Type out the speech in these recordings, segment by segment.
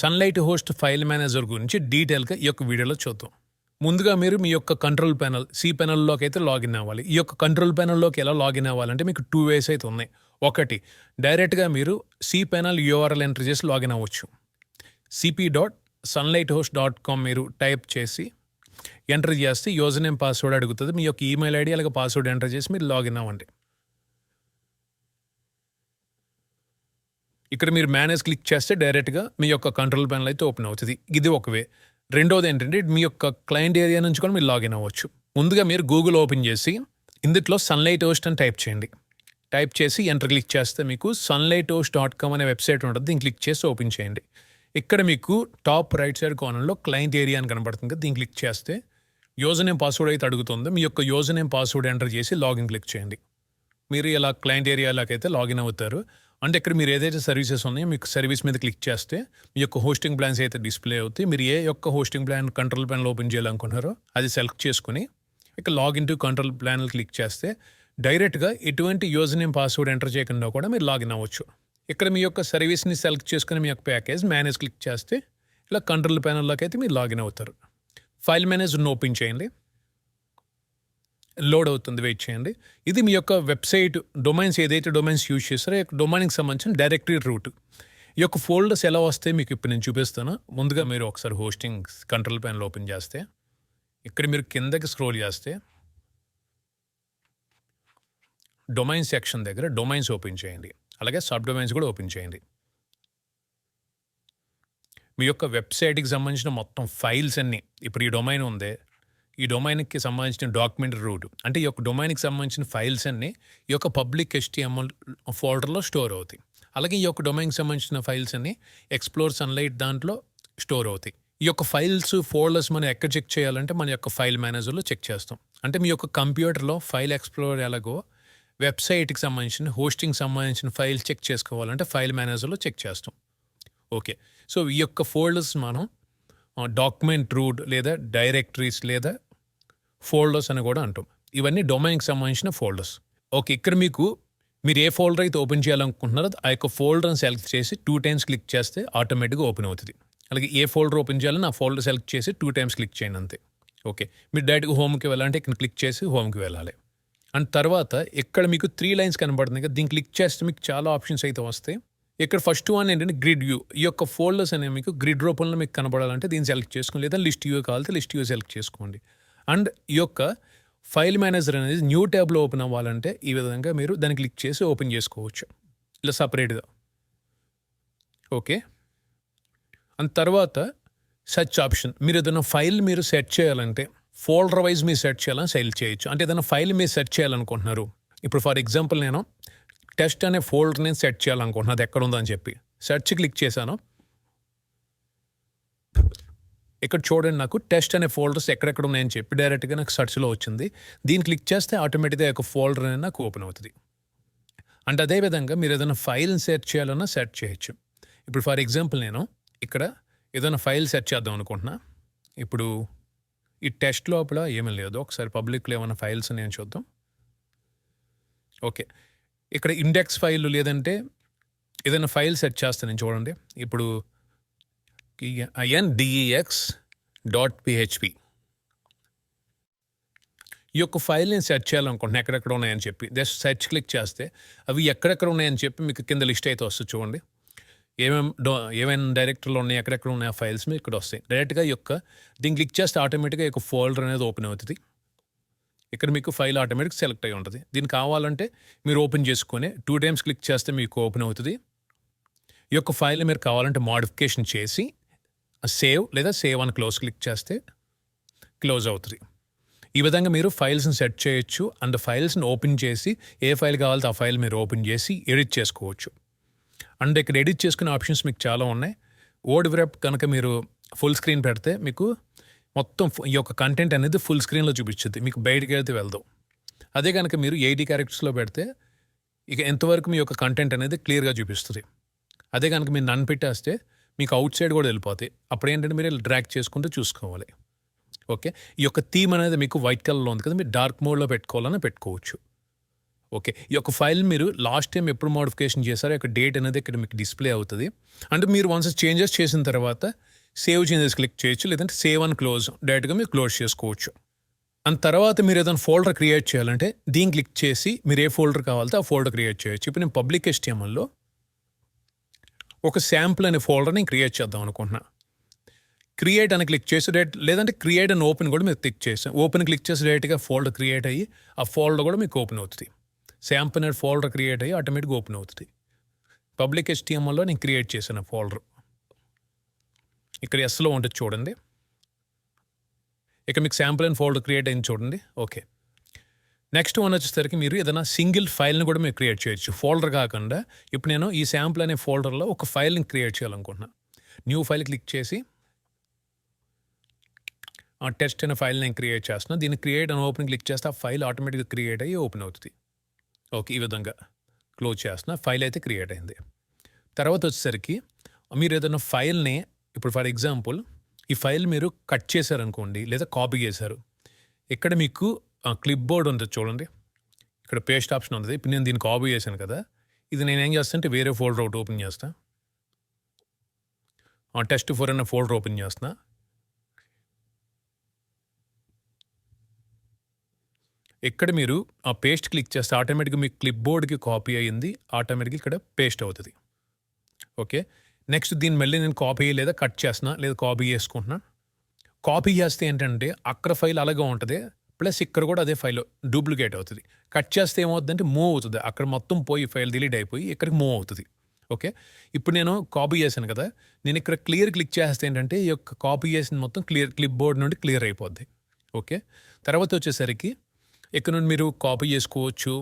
Sunlight host file manager గురించి డీటెయిల్గా ఈ యొక్క వీడియోలో చూద్దాం. ముందుగా మీరు మీ యొక్క కంట్రోల్ ప్యానల్ సి ప్యానల్లోకి అయితే లాగిన్ అవ్వాలి. ఈ యొక్క కంట్రోల్ ప్యానల్లోకి ఎలా లాగిన్ అవ్వాలంటే మీకు 2 ways అయితే ఉన్నాయి. ఒకటి, డైరెక్ట్గా మీరు సి ప్యానల్ యూఆర్ఎల్ ఎంటర్ చేసి లాగిన్ అవ్వచ్చు. cp.sunlighthost.com మీరు టైప్ చేసి ఎంటర్ చేస్తే యూజర్ నేమ్ పాస్వర్డ్ అడుగుతుంది. మీ యొక్క ఈమెయిల్ ఐడి అలాగే పాస్వర్డ్ ఎంటర్ చేసి మీరు లాగిన్ అవ్వండి. ఇక్కడ మీరు మేనేజ్ క్లిక్ చేస్తే డైరెక్ట్గా మీ యొక్క కంట్రోల్ ప్యానల్ అయితే ఓపెన్ అవుతుంది. ఇది ఒక వే. రెండోది ఏంటంటే మీ యొక్క క్లయింట్ ఏరియా నుంచి కూడా మీరు లాగిన్ అవ్వచ్చు. ముందుగా మీరు గూగుల్ ఓపెన్ చేసి ఇందులో సన్లైట్ హోస్ట్ అని టైప్ చేయండి. టైప్ చేసి ఎంటర్ క్లిక్ చేస్తే మీకు sunlighthost.com అనే వెబ్సైట్ ఉంటుంది. దీన్ని క్లిక్ చేసి ఓపెన్ చేయండి. ఇక్కడ మీకు టాప్ రైట్ సైడ్ కార్నర్లో క్లయింట్ ఏరియా అని కనబడుతుంది కదా, దీన్ని క్లిక్ చేస్తే యూజర్ నేమ్ పాస్వర్డ్ అయితే అడుగుతుంది. మీ యొక్క యూజర్ నేమ్ పాస్వర్డ్ ఎంటర్ చేసి లాగిన్ క్లిక్ చేయండి. మీరు ఇలా క్లయింట్ ఏరియాలోకైతే లాగిన్ అవుతారు. అంటే ఇక్కడ మీరు ఏదైతే సర్వీసెస్ ఉన్నాయో మీకు సర్వీస్ మీద క్లిక్ చేస్తే మీ యొక్క హోస్టింగ్ ప్లాన్స్ అయితే డిస్ప్లే అవుతాయి. మీరు ఏ యొక్క hosting plan control panel open చేయాలనుకుంటున్నారో అది సెలెక్ట్ చేసుకుని ఇక్కడ login to control panel click చేస్తే డైరెక్ట్గా ఎటువంటి యూజర్ నేమ్ పాస్వర్డ్ ఎంటర్ చేయకుండా కూడా మీరు లాగిన్ అవ్వచ్చు. ఇక్కడ మీ యొక్క సర్వీస్ని సెలెక్ట్ చేసుకుని మీ యొక్క ప్యాకేజ్ మేనేజ్ క్లిక్ చేస్తే ఇలా కంట్రోల్ ప్యానల్లోకి అయితే మీరు లాగిన్ అవుతారు. ఫైల్ మేనేజర్ని ఓపెన్ చేయండి. లోడ్ అవుతుంది, వెయిట్ చేయండి. ఇది మీ యొక్క వెబ్సైట్ డొమైన్స్ ఏదైతే డొమైన్స్ యూజ్ చేస్తారో డొమైన్కి సంబంధించిన డైరెక్టరీ రూట్. ఈ యొక్క ఫోల్డర్స్ ఎలా వస్తాయి మీకు ఇప్పుడు నేను చూపిస్తాను. ముందుగా మీరు ఒకసారి హోస్టింగ్ కంట్రోల్ ప్యానల్ ఓపెన్ చేస్తే ఇక్కడ మీరు కిందకి స్క్రోల్ చేస్తే డొమైన్ సెక్షన్ దగ్గర డొమైన్స్ ఓపెన్ చేయండి. అలాగే సబ్ డొమైన్స్ కూడా ఓపెన్ చేయండి. మీ యొక్క వెబ్సైట్కి సంబంధించిన మొత్తం ఫైల్స్ అన్నీ ఇప్పుడు ఈ డొమైన్ ఉంది, ఈ డొమైన్కి సంబంధించిన డాక్యుమెంట్ రూట్ అంటే ఈ యొక్క డొమైన్కి సంబంధించిన ఫైల్స్ అన్నీ ఈ యొక్క పబ్లిక్ HTML ఫోల్డర్లో స్టోర్ అవుతాయి. అలాగే ఈ యొక్క డొమైన్కి సంబంధించిన ఫైల్స్ అన్నీ ఎక్స్ప్లోర్ సన్లైట్ దాంట్లో స్టోర్ అవుతాయి. ఈ యొక్క ఫైల్స్ ఫోల్డర్స్ మనం ఎక్కడ చెక్ చేయాలంటే మన యొక్క ఫైల్ మేనేజర్లో చెక్ చేస్తాం. అంటే మీ యొక్క కంప్యూటర్లో ఫైల్ ఎక్స్ప్లోర్ ఎలాగో వెబ్సైట్కి సంబంధించిన హోస్టింగ్ సంబంధించిన ఫైల్ చెక్ చేసుకోవాలంటే ఫైల్ మేనేజర్లో చెక్ చేస్తాం. ఓకే, సో ఈ యొక్క ఫోల్డర్స్ మనం డాక్యుమెంట్ రూట్ లేదా డైరెక్టరీస్ లేదా ఫోల్డర్స్ అని కూడా అంటాం. ఇవన్నీ డొమైన్కి సంబంధించిన ఫోల్డర్స్. ఓకే, ఇక్కడ మీరు ఏ ఫోల్డర్ అయితే ఓపెన్ చేయాలనుకుంటున్నారో ఆ యొక్క ఫోల్డర్ని సెలెక్ట్ చేసి 2 times క్లిక్ చేస్తే ఆటోమేటిక్గా ఓపెన్ అవుతుంది. అలాగే ఏ ఫోల్డర్ ఓపెన్ చేయాలని ఆ ఫోల్డర్ సెలెక్ట్ చేసి 2 times క్లిక్ చేయండి అంతే. ఓకే, మీరు డైరెక్ట్గా హోమ్కి వెళ్ళాలంటే ఇక్కడ క్లిక్ చేసి హోమ్కి వెళ్ళాలి. అండ్ తర్వాత ఇక్కడ మీకు 3 lines కనబడుతుంది కదా, దీన్ని క్లిక్ చేస్తే మీకు చాలా ఆప్షన్స్ అయితే వస్తాయి. ఇక్కడ ఫస్ట్ వన్ ఏంటంటే గ్రిడ్ వ్యూ. ఈ యొక్క ఫోల్డర్స్ అనేవి మీకు గ్రిడ్ రూపంలో మీకు కనబడాలంటే దీన్ని సెలెక్ట్ చేసుకోండి, లేదా లిస్ట్ వ్యూ కావాలంటే లిస్ట్ వ్యూ సెలెక్ట్ చేసుకోండి. అండ్ ఈ యొక్క ఫైల్ మేనేజర్ అనేది న్యూ ట్యాబ్లో ఓపెన్ అవ్వాలంటే ఈ విధంగా మీరు దాన్ని క్లిక్ చేసి ఓపెన్ చేసుకోవచ్చు ఇలా సపరేట్గా. ఓకే, అండ్ తర్వాత సెర్చ్ ఆప్షన్. మీరు ఏదైనా ఫైల్ మీరు సెర్చ్ చేయాలంటే ఫోల్డర్ వైజ్ మీరు సెర్చ్ చేయాలని సెలెక్ట్ చేయొచ్చు. అంటే ఏదైనా ఫైల్ మీరు సెర్చ్ చేయాలనుకుంటున్నారు, ఇప్పుడు ఫర్ ఎగ్జాంపుల్ నేను టెస్ట్ అనే ఫోల్డర్ నేను సెర్చ్ చేయాలనుకుంటున్నాను, అది ఎక్కడ ఉందని చెప్పి సెర్చ్ క్లిక్ చేశాను. ఇక్కడ చూడండి, నాకు టెస్ట్ అనే ఫోల్డర్స్ ఎక్కడెక్కడ ఉన్నాయని చెప్పి డైరెక్ట్గా నాకు సెర్చ్లో వచ్చింది. దీన్ని క్లిక్ చేస్తే ఆటోమేటిక్గా ఒక ఫోల్డర్ అనేది నాకు ఓపెన్ అవుతుంది. అంటే అదేవిధంగా మీరు ఏదైనా ఫైల్ని సెర్చ్ చేయాలన్నా సెర్చ్ చేయొచ్చు. ఇప్పుడు ఫర్ ఎగ్జాంపుల్ నేను ఇక్కడ ఏదైనా ఫైల్ సెర్చ్ చేద్దాం అనుకుంటున్నా. ఇప్పుడు ఈ టెస్ట్ లోపల ఏమీ లేదు, ఒకసారి పబ్లిక్లో ఏమైనా ఫైల్స్ నేను చూద్దాం. ఓకే, ఇక్కడ ఇండెక్స్ ఫైల్ లేదంటే ఏదైనా ఫైల్ సెర్చ్ చేస్తాను నేను. చూడండి, ఇప్పుడు index.php ఈ యొక్క ఫైల్ నేను సెర్చ్ చేయాలనుకుంటున్నాను ఎక్కడెక్కడ ఉన్నాయని చెప్పి. జస్ట్ సెర్చ్ క్లిక్ చేస్తే అవి ఎక్కడెక్కడ ఉన్నాయని చెప్పి మీకు కింద లిస్ట్ అయితే వస్తుంది. చూడండి, ఏమైనా డైరెక్టరీలో ఉన్నాయి, ఎక్కడెక్కడ ఉన్నాయి ఆ ఫైల్స్ మీకు ఇక్కడ వస్తాయి. డైరెక్ట్గా దీన్ని క్లిక్ చేస్తే ఆటోమేటిక్గా ఈ యొక్క ఫోల్డర్ అనేది ఓపెన్ అవుతుంది. ఇక్కడ మీకు ఫైల్ ఆటోమేటిక్ సెలెక్ట్ అయి ఉంటుంది. దీనికి కావాలంటే మీరు ఓపెన్ చేసుకొని 2 times క్లిక్ చేస్తే మీకు ఓపెన్ అవుతుంది. ఈ యొక్క ఫైల్ మీరు కావాలంటే మోడిఫికేషన్ చేసి సేవ్ లేదా సేవ్ అని క్లిక్ చేస్తే క్లోజ్ అవుతుంది. ఈ విధంగా మీరు ఫైల్స్ని సెట్ చేయొచ్చు. అండ్ ఫైల్స్ని ఓపెన్ చేసి ఏ ఫైల్ కావాలో ఆ ఫైల్ మీరు ఓపెన్ చేసి ఎడిట్ చేసుకోవచ్చు. అండ్ ఇక్కడ ఎడిట్ చేసుకునే ఆప్షన్స్ మీకు చాలా ఉన్నాయి. వర్డ్ వ్రాప్ కనుక మీరు ఫుల్ స్క్రీన్ పెడితే మీకు మొత్తం ఈ యొక్క కంటెంట్ అనేది ఫుల్ స్క్రీన్లో చూపించుద్ది, మీకు బయటికి వెళ్తే వెళ్దాం. అదే కనుక మీరు 80 charactersలో పెడితే ఇక ఎంతవరకు మీ యొక్క కంటెంట్ అనేది క్లియర్గా చూపిస్తుంది. అదే కనుక మీరు నన్ను పెట్టేస్తే మీకు అవుట్ సైడ్ కూడా వెళ్ళిపోతాయి. అప్పుడు ఏంటంటే మీరు డ్రాగ్ చేసుకుంటూ చూసుకోవాలి. ఓకే, ఈ యొక్క థీమ్ అనేది మీకు వైట్ కలర్లో ఉంది కదా, మీరు డార్క్ మోడ్లో పెట్టుకోవాలని పెట్టుకోవచ్చు. ఓకే. ఈ యొక్క ఫైల్ మీరు లాస్ట్ టైమ్ ఎప్పుడు మోడిఫికేషన్ చేశారో యొక్క డేట్ అనేది ఇక్కడ మీకు డిస్‌ప్లే అవుతది. అంటే మీరు వన్స్ చేంజెస్ చేసిన తర్వాత సేవ్ చేంజెస్ క్లిక్ చేయొచ్చు. లేదంటే సేవ్ అండ్ క్లోజ్ డైరెక్ట్‌గా మీరు క్లోజ్ చేసుకోవచ్చు. అండ్ తర్వాత మీరు ఏదైనా ఫోల్డర్ క్రియేట్ చేయాలంటే దీన్ని క్లిక్ చేసి మీరు ఏ ఫోల్డర్ కావాలితే ఆ ఫోల్డర్ క్రియేట్ చేయొచ్చు. ఇప్పుడు నేను పబ్లిక్ HTMLలో ఒక శాంపుల్ అనే ఫోల్డర్‌ని క్రియేట్ చేద్దాం అనుకుంటున్నా. క్రియేట్ అని క్లిక్ చేసి లేదంటే క్రియేట్ అండ్ ఓపెన్ కూడా మీరు క్లిక్ చేసి ఓపెన్ క్లిక్ చేసి డైరెక్ట్‌గా ఫోల్డర్ క్రియేట్ అయ్యి ఆ ఫోల్డర్ కూడా మీకు ఓపెన్ అవుతది. శాంపుల్ అనే ఫోల్డర్ క్రియేట్ అయ్యి ఆటోమేటిక్‌గా ఓపెన్ అవుతది. పబ్లిక్ HTMLలో నేను క్రియేట్ చేశాను ఫోల్డర్. ఇక్కడ ఎస్‌లో ఉంటది చూడండి. ఇక మీకు శాంపుల్ అండ్ ఫోల్డర్ క్రియేట్ అయింది చూడండి. ఓకే. నెక్స్ట్ వన్ వచ్చేసరికి మీరు ఏదైనా సింగిల్ ఫైల్‌ని కూడా మీరు క్రియేట్ చేయొచ్చు. ఫోల్డర్ కాకుండా ఇప్పుడు నేను ఈ శాంపుల్ అనే ఫోల్డర్‌లో ఒక ఫైల్‌ని క్రియేట్ చేయాలనుకుంటున్నా. న్యూ ఫైల్ క్లిక్ చేసి ఆ టెస్ట్ అనే ఫైల్ నేను క్రియేట్ చేస్తున్నా. దీన్ని క్రియేట్ అండ్ ఓపెన్ క్లిక్ చేస్తే ఆ ఫైల్ ఆటోమేటిక్‌గా క్రియేట్ అయ్యి ఓపెన్ అవుతది. ఓకే. ఈ విధంగా క్లోజ్ చేస్తున్నా. ఫైల్ అయితే క్రియేట్ అయింది. తర్వాత వచ్చేసరికి మీరు ఏదైనా ఫైల్‌ని ఇప్పుడు ఫర్ ఎగ్జాంపుల్ ఈ ఫైల్ మీరు కట్ చేశారనుకోండి లేదా కాపీ చేశారు. ఇక్కడ మీకు క్లిప్ బోర్డ్ ఉంటది చూడండి. ఇక్కడ పేస్ట్ ఆప్షన్ ఉంటది. ఇప్పుడు నేను దీన్ని కాపీ చేశాను కదా! ఇది నేనేం చేస్తానంటే వేరే ఫోల్డర్ ఒకటి ఓపెన్ చేస్తా. test4 అనే ఫోల్డర్ ఓపెన్ చేస్తున్నా. ఇక్కడ మీరు ఆ పేస్ట్ క్లిక్ చేస్తే ఆటోమేటిక్‌గా మీ క్లిప్ బోర్డ్‌కి కాపీ అయ్యింది. ఆటోమేటిక్‌గా ఇక్కడ పేస్ట్ అవుతది. ఓకే. నెక్స్ట్ దీన్ని మళ్ళీ నేను కాపీ లేదా కట్ చేస్తున్నా లేదా కాపీ చేసుకుంటున్నా. కాపీ చేస్తే ఏంటంటే అక్కడ ఫైల్ అలాగే ఉంటది. ప్లస్ ఇక్కడ కూడా అదే ఫైల్ డూప్లికేట్ అవుతది. కట్ చేస్తే ఏమవుతుందంటే మూవ్ అవుతది. అక్కడ మొత్తం పోయి ఫైల్ డిలీట్ అయిపోయి ఇక్కడికి మూవ్ అవుతది. ఓకే. ఇప్పుడు నేను కాపీ చేశాను కదా! నేను ఇక్కడ క్లియర్ క్లిక్ చేస్తే ఏంటంటే ఈ యొక్క కాపీ చేసింది మొత్తం క్లిప్ బోర్డ్ నుండి క్లియర్ అయిపోద్ది. ఓకే. తర్వాత వచ్చేసరికి ఇక్కడ నుండి మీరు కాపీ చేసుకోవచ్చు.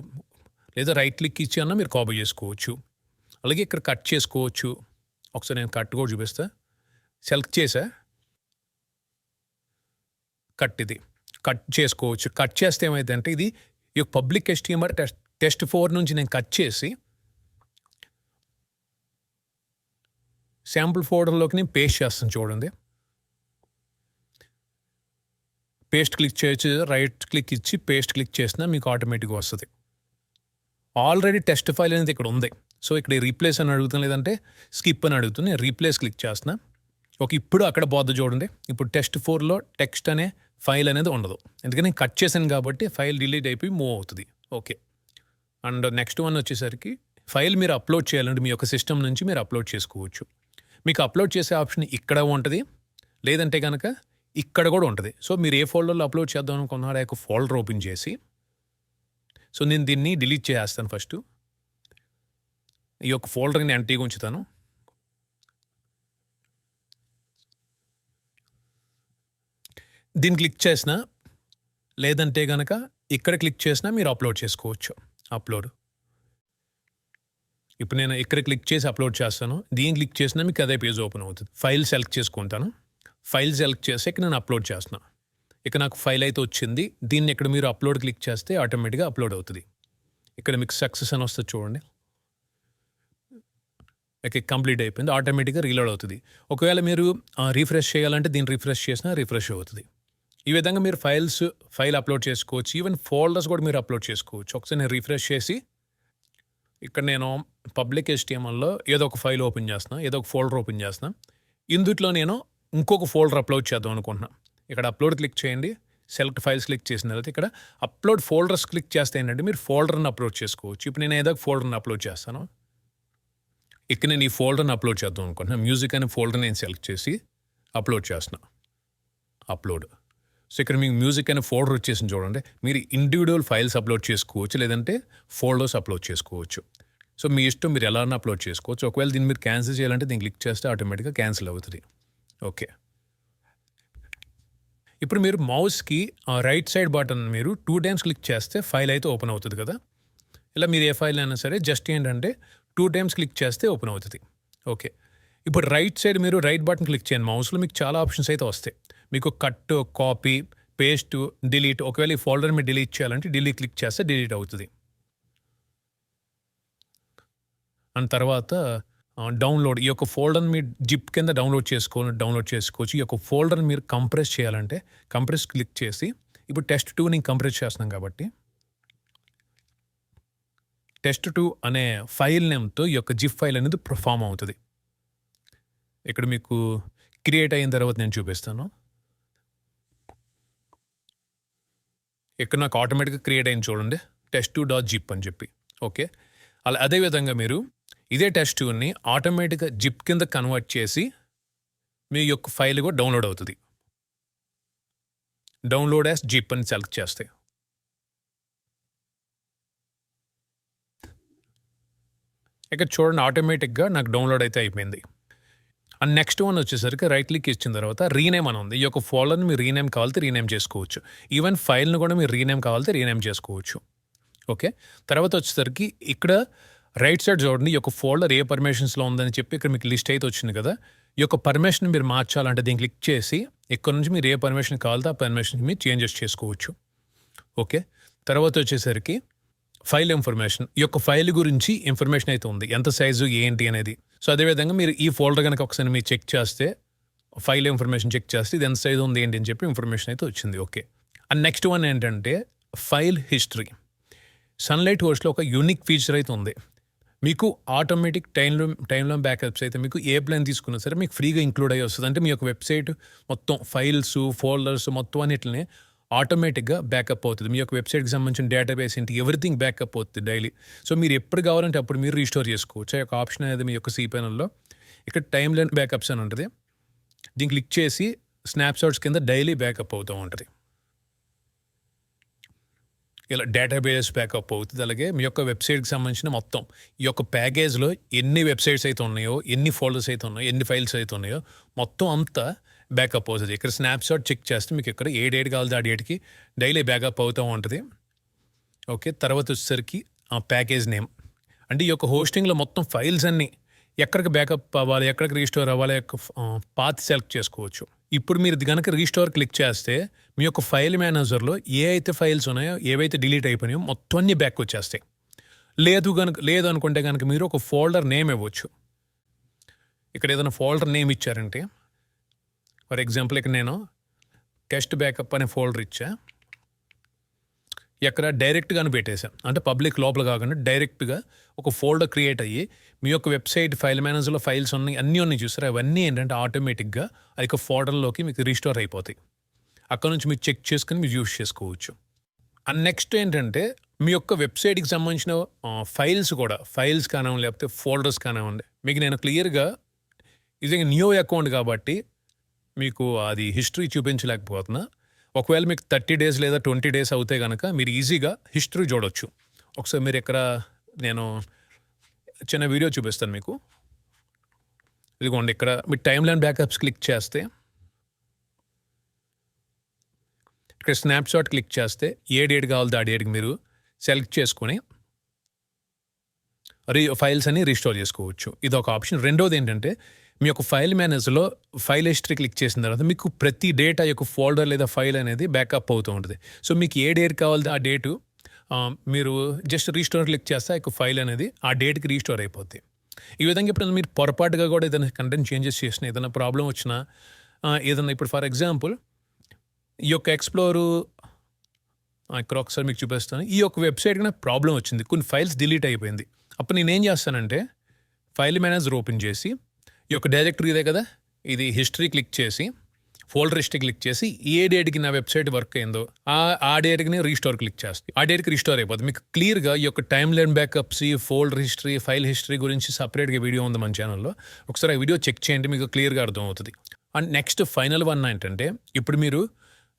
లేదా రైట్ క్లిక్ ఇచ్చి అన్నా మీరు కాపీ చేసుకోవచ్చు. అలాగే ఇక్కడ కట్ చేసుకోవచ్చు. ఒకసారి నేను కట్ కూడా చూపిస్తా. సెలెక్ట్ చేశా. కట్ ఇది. కట్ చేసుకోవచ్చు. కట్ చేస్తే ఏమైద్దంటే ఇది ఈ పబ్లిక్ HTML test4 నుంచి నేను కట్ చేసి శాంపుల్ ఫోల్డర్‌లోకి నేను పేస్ట్ చేస్తాను చూడండి. పేస్ట్ క్లిక్ చేయొచ్చు. రైట్ క్లిక్ ఇచ్చి పేస్ట్ క్లిక్ చేసినా మీకు ఆటోమేటిక్‌గా వస్తది. ఆల్రెడీ టెస్ట్ ఫైల్ అనేది ఇక్కడ ఉంది. సో ఇక్కడ రీప్లేస్ అని అడుగుతుంది లేదంటే స్కిప్ అని అడుగుతుంది. నేను రీప్లేస్ క్లిక్ చేస్తున్నా. ఓకే. ఇప్పుడు అక్కడ పోద్ది చూడండి. ఇప్పుడు test4లో టెక్స్ట్ అనే ఫైల్ అనేది ఉండదు. ఎందుకంటే నేను కట్ చేశాను కాబట్టి ఫైల్ డిలీట్ అయిపోయి మూవ్ అవుతది. ఓకే. అండ్ నెక్స్ట్ వన్ వచ్చేసరికి ఫైల్ మీరు అప్లోడ్ చేయాలంటే మీ యొక్క సిస్టమ్ నుంచి మీరు అప్లోడ్ చేసుకోవచ్చు. మీకు అప్లోడ్ చేసే ఆప్షన్ ఇక్కడ ఉంటది. లేదంటే గనక ఇక్కడ కూడా ఉంటది. సో మీరు ఏ ఫోల్డర్‌లో అప్లోడ్ చేద్దాం అనుకున్నారో ఆ యొక్క ఫోల్డర్ ఓపెన్ చేసి సో నేను దీన్ని డిలీట్ చేసేస్తాను ఫస్టు. ఈ యొక్క ఫోల్డర్‌ని ఎంప్టీగా ఉంచుతాను. దీన్ని క్లిక్ చేసినా లేదంటే గనక ఇక్కడ క్లిక్ చేసినా మీరు అప్లోడ్ చేసుకోవచ్చు. అప్లోడ్. ఇప్పుడు నేను ఇక్కడ క్లిక్ చేసి అప్లోడ్ చేస్తాను. దీన్ని క్లిక్ చేసినా మీకు అదే పేజ్ ఓపెన్ అవుతది. ఫైల్ సెలెక్ట్ చేసుకుంటాను. ఫైల్ సెలెక్ట్ చేసి ఇక్కడ నేను అప్లోడ్ చేస్తున్నా. ఇక నాకు ఫైల్ అయితే వచ్చింది. దీన్ని ఇక్కడ మీరు అప్లోడ్ క్లిక్ చేస్తే ఆటోమేటిక్‌గా అప్లోడ్ అవుతది. ఇక్కడ మీకు సక్సెస్ అని వస్తది చూడండి. ఓకే. కంప్లీట్ అయిపోయింది. ఆటోమేటిక్‌గా రీలోడ్ అవుతది. ఒకవేళ మీరు రిఫ్రెష్ చేయాలంటే దీన్ని రిఫ్రెష్ చేసినా రిఫ్రెష్ అవుతది. ఈ విధంగా మీరు ఫైల్ అప్లోడ్ చేసుకోవచ్చు. ఈవెన్ ఫోల్డర్స్ కూడా మీరు అప్లోడ్ చేసుకోవచ్చు. ఒకసారి నేను రిఫ్రెష్ చేసి ఇక్కడ నేను పబ్లిక్ HTMLలో ఏదో ఒక ఫైల్ ఓపెన్ చేస్తున్నా. ఏదో ఒక ఫోల్డర్ ఓపెన్ చేస్తున్నా. ఇందుట్లో నేను ఇంకొక ఫోల్డర్ అప్లోడ్ చేద్దాం అనుకుంటున్నా. ఇక్కడ అప్లోడ్ క్లిక్ చేయండి. సెలెక్ట్ ఫైల్స్ క్లిక్ చేసిన తర్వాత ఇక్కడ అప్లోడ్ ఫోల్డర్స్ క్లిక్ చేస్తే ఏంటంటే మీరు ఫోల్డర్‌ని అప్లోడ్ చేసుకోవచ్చు. ఇప్పుడు నేను ఏదో ఒక ఫోల్డర్‌ని అప్లోడ్ చేస్తాను. ఇక్కడ నేను ఈ ఫోల్డర్‌ని అప్లోడ్ చేద్దాం అనుకుంటున్నా. మ్యూజిక్ అనే ఫోల్డర్ నేను సెలెక్ట్ చేసి అప్లోడ్ చేస్తున్నా. అప్లోడ్. సో ఇక్కడ మీకు మ్యూజిక్ అనే ఫోల్డర్ వచ్చేసింది చూడండి. మీరు ఇండివిడ్యువల్ ఫైల్స్ అప్లోడ్ చేసుకోవచ్చు. లేదంటే ఫోల్డర్స్ అప్లోడ్ చేసుకోవచ్చు. సో మీ ఇష్టం మీరు ఎలాగైనా అప్లోడ్ చేసుకోవచ్చు. ఒకవేళ దీన్ని మీరు క్యాన్సిల్ చేయాలంటే దీన్ని క్లిక్ చేస్తే ఆటోమేటిక్‌గా క్యాన్సిల్ అవుతది. ఓకే. ఇప్పుడు మీరు మౌస్‌కి రైట్ సైడ్ బటన్ మీరు 2 టైమ్స్ క్లిక్ చేస్తే ఫైల్ అయితే ఓపెన్ అవుతది కదా! ఇలా మీరు ఏ ఫైల్ అయినా సరే జస్ట్ ఏంటంటే 2 టైమ్స్ క్లిక్ చేస్తే ఓపెన్ అవుతది. ఓకే. ఇప్పుడు రైట్ సైడ్ మీరు రైట్ బటన్ క్లిక్ చేయండి మౌస్‌లో మీకు చాలా ఆప్షన్స్ అయితే వస్తాయి. మీకు కట్, కాపీ, పేస్ట్, డిలీట్ ఒకవేళ ఈ ఫోల్డర్ మీరు డిలీట్ చేయాలంటే డిలీట్ క్లిక్ చేస్తే డిలీట్ అవుతది. అండ్ తర్వాత డౌన్లోడ్ ఈ యొక్క ఫోల్డర్‌ని మీరు జిప్ కింద డౌన్లోడ్ చేసుకోవచ్చు. ఈ యొక్క ఫోల్డర్‌ని మీరు కంప్రెస్ చేయాలంటే కంప్రెస్ క్లిక్ చేసి ఇప్పుడు test2 నేను కంప్రెస్ చేస్తున్నాను కాబట్టి test2 అనే ఫైల్ నేమ్‌తో ఈ యొక్క జిప్ ఫైల్ అనేది ఫార్మ్ అవుతది. ఇక్కడ మీకు క్రియేట్ అయిన తర్వాత నేను చూపిస్తాను. ఇక్కడ నాకు ఆటోమేటిక్‌గా క్రియేట్ అయింది చూడండి. test2.zip అని చెప్పి. ఓకే. అదే విధంగా మీరు ఇదే test2ని ఆటోమేటిక్‌గా జిప్ కింద కన్వర్ట్ చేసి మీ యొక్క ఫైల్ కూడా డౌన్లోడ్ అవుతది. డౌన్లోడ్ యాస్ జిప్ అని సెలెక్ట్ చేస్తే. ఇక్కడ చూడండి ఆటోమేటిక్‌గా నాకు డౌన్లోడ్ అయితే అయిపోయింది. అండ్ నెక్స్ట్ వన్ వచ్చేసరికి రైట్ క్లిక్ ఇచ్చిన తర్వాత రీనేమ్ అని ఉంది. ఈ యొక్క ఫోల్డర్‌ని మీరు రీనేమ్ కావాలంటే రీనేమ్ చేసుకోవచ్చు. ఈవెన్ ఫైల్‌ని కూడా మీరు రీనేమ్ కావాలంటే రీనేమ్ చేసుకోవచ్చు. ఓకే. తర్వాత వచ్చేసరికి ఇక్కడ రైట్ సైడ్ చూడండి ఈ యొక్క ఫోల్డర్ ఏ పర్మిషన్స్‌లో ఉందని చెప్పి ఇక్కడ మీకు లిస్ట్ అయితే వచ్చింది కదా! ఈ యొక్క పర్మిషన్ మీరు మార్చాలంటే దీన్ని క్లిక్ చేసి ఇక్కడ నుంచి మీరు ఏ పర్మిషన్ కావాలంటే ఆ పర్మిషన్‌కి మీరు చేంజెస్ చేసుకోవచ్చు. ఓకే. తర్వాత వచ్చేసరికి ఫైల్ ఇన్ఫర్మేషన్. ఈ యొక్క ఫైల్ గురించి ఇన్ఫర్మేషన్ అయితే ఉంది. ఎంత సైజు ఏంటి అనేది. సో అదేవిధంగా మీరు ఈ ఫోల్డర్ గనక ఒకసారి మీరు చెక్ చేస్తే ఫైల్ ఇన్ఫర్మేషన్ చెక్ చేస్తే ఇది ఎంత సైజు ఉంది ఏంటి అని చెప్పి ఇన్ఫర్మేషన్ అయితే వచ్చింది. ఓకే. అండ్ నెక్స్ట్ వన్ ఏంటంటే ఫైల్ హిస్టరీ. సన్లైట్ హోస్ట్‌లో ఒక యూనిక్ ఫీచర్ అయితే ఉంది. మీకు ఆటోమేటిక్ టైమ్‌లైన్ బ్యాకప్స్ అయితే మీకు ఏ ప్లాన్ తీసుకున్నా సరే మీకు ఫ్రీగా ఇంక్లూడ్ అయ్యి వస్తది. అంటే మీ యొక్క వెబ్‌సైట్ మొత్తం ఫైల్స్, ఫోల్డర్స్ మొత్తం అన్నిటిని ఆటోమేటిక్‌గా బ్యాకప్ అవుతది. మీ యొక్క వెబ్‌సైట్‌కి సంబంధించిన డేటాబేస్ ఏంటి ఎవ్రీథింగ్ బ్యాకప్ అవుతది డైలీ. సో మీరు ఎప్పుడు కావాలంటే అప్పుడు మీరు రీస్టోర్ చేసుకోవచ్చు. ఆ యొక్క ఆప్షన్ అనేది మీ యొక్క cPanelలో ఇక్కడ టైమ్‌లైన్ బ్యాకప్స్ అని ఉంటది. దీన్ని క్లిక్ చేసి స్నాప్‌షాట్స్ కింద డైలీ బ్యాకప్ అవుతూ ఉంటది. ఇలా డేటాబేస్ బ్యాకప్ అవుతుంది. అలాగే మీ యొక్క వెబ్‌సైట్‌కి సంబంధించిన మొత్తం ఈ యొక్క ప్యాకేజ్‌లో ఎన్ని వెబ్‌సైట్స్ అయితే ఉన్నాయో, ఎన్ని ఫోల్డర్స్ అయితే ఉన్నాయో, ఎన్ని ఫైల్స్ అయితే ఉన్నాయో మొత్తం అంతా బ్యాకప్ అవుతది. ఇక్కడ స్నాప్‌షాట్ చెక్ చేస్తే మీకు ఇక్కడ ఏ డేట్ కావాలంటే ఆ డేట్‌కి డైలీ బ్యాకప్ అవుతూ ఉంటది. ఓకే. తర్వాత వచ్చేసరికి ఆ ప్యాకేజ్ నేమ్. అంటే ఈ యొక్క హోస్టింగ్‌లో మొత్తం ఫైల్స్ అన్నీ ఎక్కడికి బ్యాకప్ అవ్వాలి, ఎక్కడికి రీస్టోర్ అవ్వాలి యొక్క పాత్ సెలెక్ట్ చేసుకోవచ్చు. ఇప్పుడు మీరు ఇది గనక రీస్టోర్ క్లిక్ చేస్తే మీ యొక్క ఫైల్ మేనేజర్‌లో ఏ అయితే ఫైల్స్ ఉన్నాయో, ఏవైతే డిలీట్ అయిపోయినాయో మొత్తం అన్నీ బ్యాక్ వచ్చేస్తాయి. లేదు అనుకుంటే గనక మీరు ఒక ఫోల్డర్ నేమ్ ఇవ్వచ్చు. ఇక్కడ ఏదైనా ఫోల్డర్ నేమ్ ఇచ్చారంటే ఫర్ ఎగ్జాంపుల్ ఇక్కడ నేను టెస్ట్ బ్యాకప్ అనే ఫోల్డర్ ఇచ్చా. ఎక్కడ డైరెక్ట్‌గానే పెట్టేసాను. అంటే పబ్లిక్ లోపల కాకుండా డైరెక్ట్‌గా ఒక ఫోల్డర్ క్రియేట్ అయ్యి మీ యొక్క వెబ్‌సైట్ ఫైల్ మేనేజర్‌లో ఫైల్స్ ఉన్నాయి అన్నీ ఉన్నాయి చూసారా? అవన్నీ ఏంటంటే ఆటోమేటిక్‌గా ఆ యొక్క ఫోల్డర్‌లోకి మీకు రీస్టోర్ అయిపోతాయి. అక్కడ నుంచి మీరు చెక్ చేసుకొని మీరు యూజ్ చేసుకోవచ్చు. అండ్ నెక్స్ట్ ఏంటంటే మీ యొక్క వెబ్‌సైట్‌కి సంబంధించిన ఫైల్స్ కానివ్వండి లేకపోతే ఫోల్డర్స్ కానివ్వండి మీకు నేను క్లియర్‌గా ఇది న్యూ అకౌంట్ కాబట్టి మీకు అది హిస్టరీ చూపించలేకపోతున్నా. ఒకవేళ మీకు 30 డేస్ లేదా 20 డేస్ అవుతే గనక మీరు ఈజీగా హిస్టరీ చూడొచ్చు. ఒకసారి మీరు ఇక్కడ నేను చిన్న వీడియో చూపిస్తాను మీకు. ఇదిగోండి ఇక్కడ మీరు టైమ్‌లైన్ బ్యాకప్స్ క్లిక్ చేస్తే ఇక్కడ స్నాప్‌షాట్ క్లిక్ చేస్తే ఏ డేట్ కావాలో ఆ డేట్‌కి మీరు సెలెక్ట్ చేసుకొని ఫైల్స్ అన్ని రీస్టోర్ చేసుకోవచ్చు. ఇదొక ఆప్షన్. రెండోది ఏంటంటే మీ యొక్క ఫైల్ మేనేజర్‌లో ఫైల్ హిస్టరీ క్లిక్ చేసిన తర్వాత మీకు ప్రతి డేటా యొక్క ఫోల్డర్ లేదా ఫైల్ అనేది బ్యాకప్ అవుతూ ఉంటుంది. సో మీకు ఏ డేట్ కావాలో ఆ డేటు మీరు జస్ట్ రీస్టోర్ క్లిక్ చేస్తే ఆ యొక్క ఫైల్ అనేది ఆ డేట్‌కి రీస్టోర్ అయిపోద్ది. ఈ విధంగా ఎప్పుడైనా మీరు పొరపాటుగా కూడా ఏదైనా కంటెంట్ చేంజెస్ చేసినా ఏదైనా ప్రాబ్లమ్ వచ్చినా ఏదైనా ఇప్పుడు ఫర్ ఎగ్జాంపుల్ ఈ యొక్క ఎక్స్‌ప్లోరు ఇక్కడ ఒకసారి మీకు చూపిస్తాను. ఈ యొక్క వెబ్‌సైట్‌కి నాకు ప్రాబ్లమ్ వచ్చింది. కొన్ని ఫైల్స్ డిలీట్ అయిపోయింది. అప్పుడు నేనేం చేస్తానంటే ఫైల్ మేనేజర్ ఓపెన్ చేసి ఈ యొక్క డైరెక్టరీ ఇదే కదా! ఇది హిస్టరీ క్లిక్ చేసి ఫోల్డర్ హిస్టరీ క్లిక్ చేసి ఏ డేట్‌కి నా వెబ్‌సైట్ వర్క్ అయిందో ఆ డేట్‌కి రీస్టోర్ క్లిక్ చేస్తే ఆ డేట్‌కి రీస్టోర్ అయిపోద్ది. మీకు క్లియర్‌గా ఈ యొక్క timeline backups, folder history, file history గురించి సెపరేట్‌గా వీడియో ఉంది మన ఛానల్‌లో. ఒకసారి ఆ వీడియో చెక్ చేయండి మీకు క్లియర్‌గా అర్థమవుతది. అండ్ నెక్స్ట్ ఫైనల్ వన్ ఏంటంటే ఇప్పుడు మీరు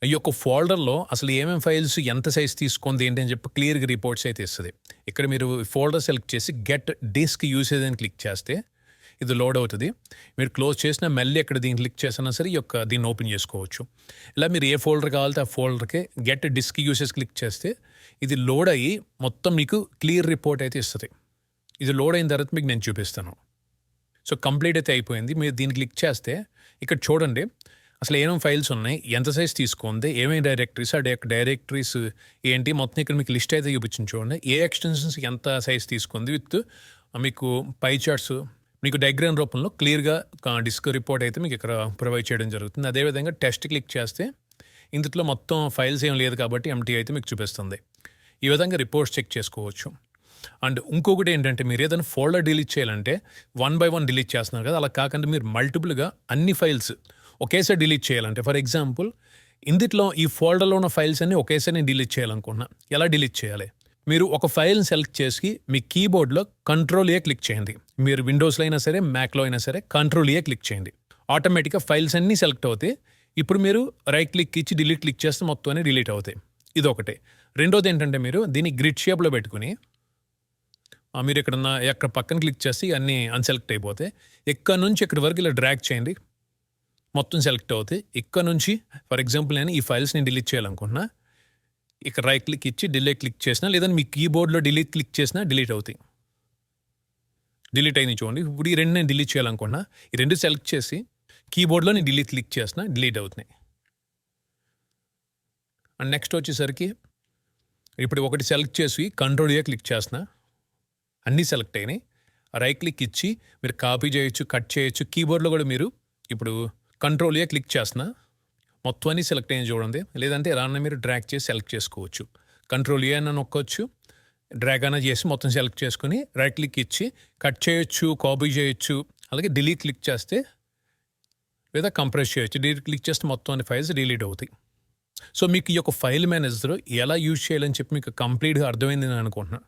ఈ యొక్క ఫోల్డర్‌లో అసలు ఏమేం ఫైల్స్ ఎంత సైజ్ తీసుకుంది ఏంటి అని చెప్పి క్లియర్‌గా రిపోర్ట్స్ అయితే ఇస్తది. ఇక్కడ మీరు ఫోల్డర్ సెలెక్ట్ చేసి గెట్ డిస్క్ యూసేజ్ అని క్లిక్ చేస్తే ఇది లోడ్ అవుతుంది. మీరు క్లోజ్ చేసినా మళ్ళీ ఇక్కడ దీన్ని క్లిక్ చేసినా సరే దీన్ని ఓపెన్ చేసుకోవచ్చు. ఇలా మీరు ఏ ఫోల్డర్ కావాలంటే ఆ ఫోల్డర్కి గెట్ డిస్క్ యూసేజ్ క్లిక్ చేస్తే ఇది లోడ్ అయ్యి మొత్తం మీకు క్లియర్ రిపోర్ట్ అయితే ఇస్తుంది. ఇది లోడ్ అయిన తర్వాత మీకు నేను చూపిస్తాను. సో కంప్లీట్ అయితే అయిపోయింది. మీరు దీన్ని క్లిక్ చేస్తే ఇక్కడ చూడండి అసలు ఏమేమి ఫైల్స్ ఉన్నాయి, ఎంత సైజ్ తీసుకుంది, ఏమేమి డైరెక్టరీస్, ఆ డైరెక్టరీస్ ఏంటి మొత్తం ఇక్కడ మీకు లిస్ట్ అయితే చూపించింది చూడండి. ఏ ఎక్స్టెన్షన్స్ ఎంత సైజ్ తీసుకుంది విత్ మీకు పై చార్ట్స్ మీకు డయాగ్రామ్ రూపంలో క్లియర్గా డిస్క్ రిపోర్ట్ అయితే మీకు ఇక్కడ ప్రొవైడ్ చేయడం జరుగుతుంది. అదేవిధంగా టెస్ట్ క్లిక్ చేస్తే ఇందులో మొత్తం ఫైల్స్ ఏం లేదు కాబట్టి ఎంటీ అయితే మీకు చూపిస్తుంది. ఈ విధంగా రిపోర్ట్స్ చెక్ చేసుకోవచ్చు. అండ్ ఇంకొకటి ఏంటంటే మీరు ఏదైనా ఫోల్డర్ డిలీట్ చేయాలంటే 1 బై 1 డిలీట్ చేస్తున్నారు కదా! అలా కాకుండా మీరు మల్టిపుల్‌గా అన్ని ఫైల్స్ ఒకేసారి డిలీట్ చేయాలంటే ఫర్ ఎగ్జాంపుల్ ఇందుట్లో ఈ ఫోల్డర్‌లో ఉన్న ఫైల్స్ అన్నీ ఒకేసారి నేను డిలీట్ చేయాలనుకుంటున్నా. ఎలా డిలీట్ చేయాలి? మీరు ఒక ఫైల్‌ని సెలెక్ట్ చేసి మీ కీబోర్డ్‌లో కంట్రోల్-ఏ క్లిక్ చేయండి. మీరు విండోస్‌లో అయినా సరే, మ్యాక్‌లో అయినా సరే కంట్రోల్-ఏ క్లిక్ చేయండి. ఆటోమేటిక్‌గా ఫైల్స్ అన్నీ సెలెక్ట్ అవుతాయి. ఇప్పుడు మీరు రైట్ క్లిక్ ఇచ్చి డిలీట్ క్లిక్ చేస్తే మొత్తం అన్నీ డిలీట్ అవుతాయి. ఇదొకటి. రెండోది ఏంటంటే మీరు దీన్ని గ్రిడ్ షేప్‌లో పెట్టుకొని మీరు ఎక్కడ పక్కన క్లిక్ చేసి అన్నీ అన్‌సెలెక్ట్ అయిపోతాయి. ఇక్కడ నుంచి ఇక్కడి వరకు ఇలా డ్రాగ్ చేయండి. మొత్తం సెలెక్ట్ అవుతాయి. ఇక్కడ నుంచి ఫర్ ఎగ్జాంపుల్ నేను ఈ ఫైల్స్‌ని డిలీట్ చేయాలనుకుంటున్నా. ఇక్కడ రైట్ క్లిక్ ఇచ్చి డిలీట్ క్లిక్ చేసినా లేదంటే మీ కీబోర్డ్‌లో డిలీట్ క్లిక్ చేసినా డిలీట్ అవుతాయి. డిలీట్ అయినాయి చూడండి. ఇప్పుడు ఈ 2 నేను డిలీట్ చేయాలనుకుంటున్నా. ఈ 2 సెలెక్ట్ చేసి కీబోర్డ్‌లో నేను డిలీట్ క్లిక్ చేసినా డిలీట్ అవుతున్నాయి. అండ్ నెక్స్ట్ వచ్చేసరికి ఇప్పుడు ఒకటి సెలెక్ట్ చేసి కంట్రోల్-ఏ క్లిక్ చేస్తున్నా. అన్నీ సెలెక్ట్ అయినాయి. రైట్ క్లిక్ ఇచ్చి మీరు కాపీ చేయొచ్చు, కట్ చేయొచ్చు. కీబోర్డ్‌లో కూడా మీరు ఇప్పుడు కంట్రోల్-ఏ క్లిక్ చేస్తున్నా. మొత్తం అన్నీ సెలెక్ట్ అయినాయి చూడండి. లేదంటే రాన్న మీరు డ్రాగ్ చేసి సెలెక్ట్ చేసుకోవచ్చు. కంట్రోల్-ఏ అన్నా నొక్కొచ్చు. డ్రాగ్ అన్నా చేసి మొత్తం సెలెక్ట్ చేసుకొని రైట్ క్లిక్ ఇచ్చి కట్ చేయొచ్చు, కాపీ చేయొచ్చు. అలాగే డిలీట్ క్లిక్ చేస్తే లేదా కంప్రెస్ చేయొచ్చు. డిలీట్ క్లిక్ చేస్తే మొత్తం అన్ని ఫైల్స్ డిలీట్ అవుతాయి. సో మీకు ఈ యొక్క ఫైల్ మేనేజర్ ఎలా యూజ్ చేయాలని చెప్పి మీకు కంప్లీట్‌గా అర్థమైంది నేను అనుకుంటున్నా.